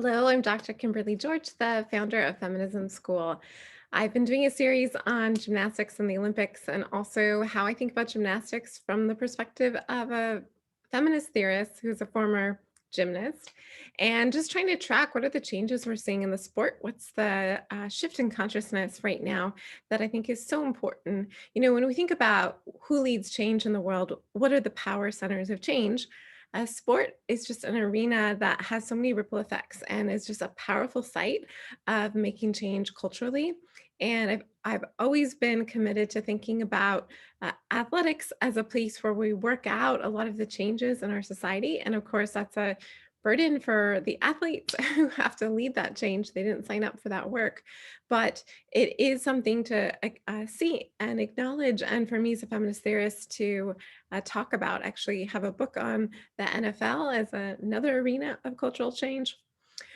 Hello, I'm Dr. Kimberly George, the founder of Feminism School. I've been doing a series on gymnastics and the Olympics, and also how I think about gymnastics from the perspective of a feminist theorist who's a former gymnast, and just trying to track what are the changes we're seeing in the sport. What's the shift in consciousness right now that I think is so important? When we think about who leads change in the world, what are the power centers of change? Sport is just an arena that has so many ripple effects and is just a powerful site of making change culturally. And I've always been committed to thinking about athletics as a place where we work out a lot of the changes in our society. And of course, that's a burden for the athletes who have to lead that change. They didn't sign up for that work, but it is something to see and acknowledge. And for me as a feminist theorist to talk about, actually have a book on the NFL as another arena of cultural change.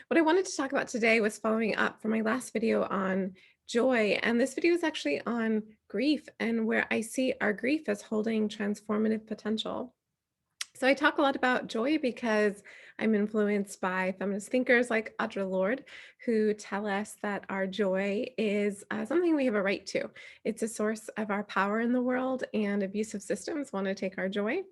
What I wanted to talk about today was following up from my last video on joy. And this video is actually on grief and where I see our grief as holding transformative potential. So I talk a lot about joy because I'm influenced by feminist thinkers like Audre Lorde, who tell us that our joy is something we have a right to. It's a source of our power in the world, and abusive systems want to take our joy.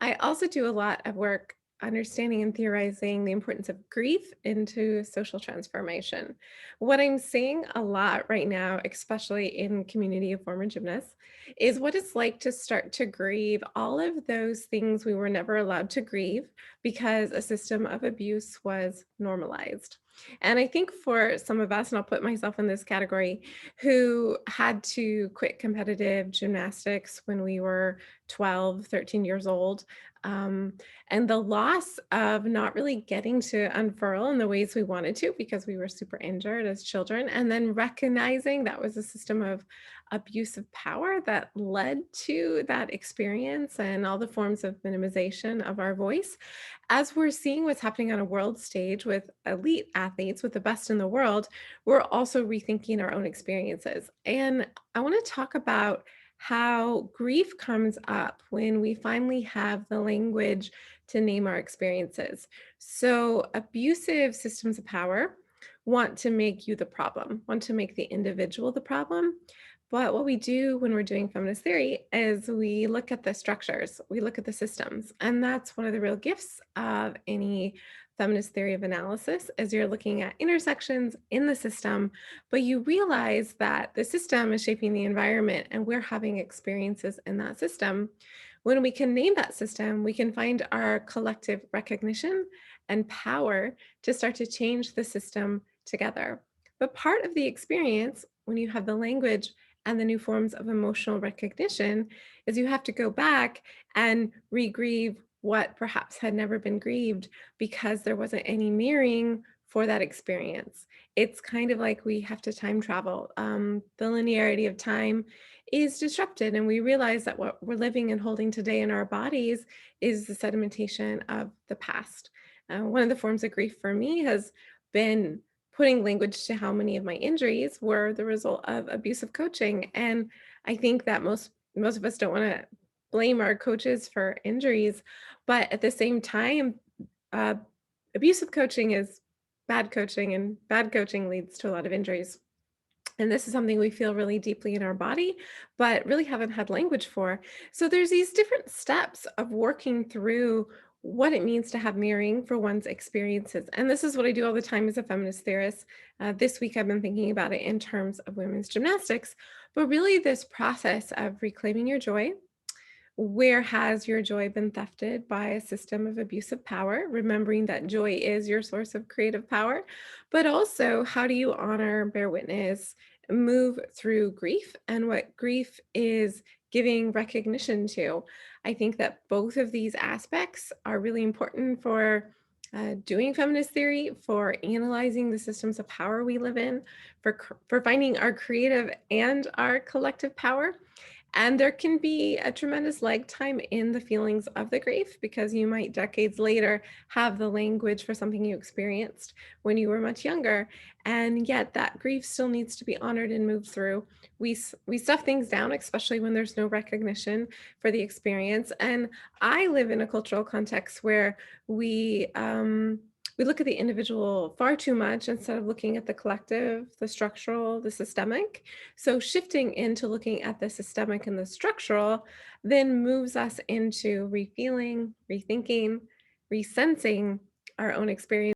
I also do a lot of work understanding and theorizing the importance of grief into social transformation. What I'm seeing a lot right now, especially in community of former gymnasts, is what it's like to start to grieve all of those things we were never allowed to grieve because a system of abuse was normalized. And I think for some of us, and I'll put myself in this category, who had to quit competitive gymnastics when we were 12, 13 years old, um, and the loss of not really getting to unfurl in the ways we wanted to because we were super injured as children, and then recognizing that was a system of abusive power that led to that experience and all the forms of minimization of our voice. As we're seeing what's happening on a world stage with elite athletes, with the best in the world, we're also rethinking our own experiences. And I want to talk about how grief comes up when we finally have the language to name our experiences. So, abusive systems of power want to make you the problem, want to make the individual the problem. But what we do when we're doing feminist theory is we look at the structures, we look at the systems. And that's one of the real gifts of any feminist theory of analysis is you're looking at intersections in the system, but you realize that the system is shaping the environment and we're having experiences in that system. When we can name that system, we can find our collective recognition and power to start to change the system together. But part of the experience, when you have the language and the new forms of emotional recognition, is you have to go back and re-grieve what perhaps had never been grieved because there wasn't any mirroring for that experience. It's kind of like we have to time travel. The linearity of time is disrupted, and we realize that what we're living and holding today in our bodies is the sedimentation of the past. One of the forms of grief for me has been putting language to how many of my injuries were the result of abusive coaching. And I think that most of us don't want to blame our coaches for injuries, but at the same time, uh, abusive coaching is bad coaching, and bad coaching leads to a lot of injuries. And this is something we feel really deeply in our body, but really haven't had language for. So there's these different steps of working through what it means to have mirroring for one's experiences. And this is what I do all the time as a feminist theorist. This week, I've been thinking about it in terms of women's gymnastics, but really this process of reclaiming your joy. Where has your joy been thefted by a system of abusive power? Remembering that joy is your source of creative power, but also how do you honor, bear witness, move through grief and what grief is giving recognition to? I think that both of these aspects are really important for doing feminist theory, for analyzing the systems of power we live in, for finding our creative and our collective power. And there can be a tremendous lag time in the feelings of the grief because you might decades later have the language for something you experienced when you were much younger. And yet that grief still needs to be honored and moved through. We stuff things down, especially when there's no recognition for the experience. And I live in a cultural context where we we look at the individual far too much instead of looking at the collective, the structural, the systemic. So shifting into looking at the systemic and the structural then moves us into refeeling, rethinking, resensing our own experience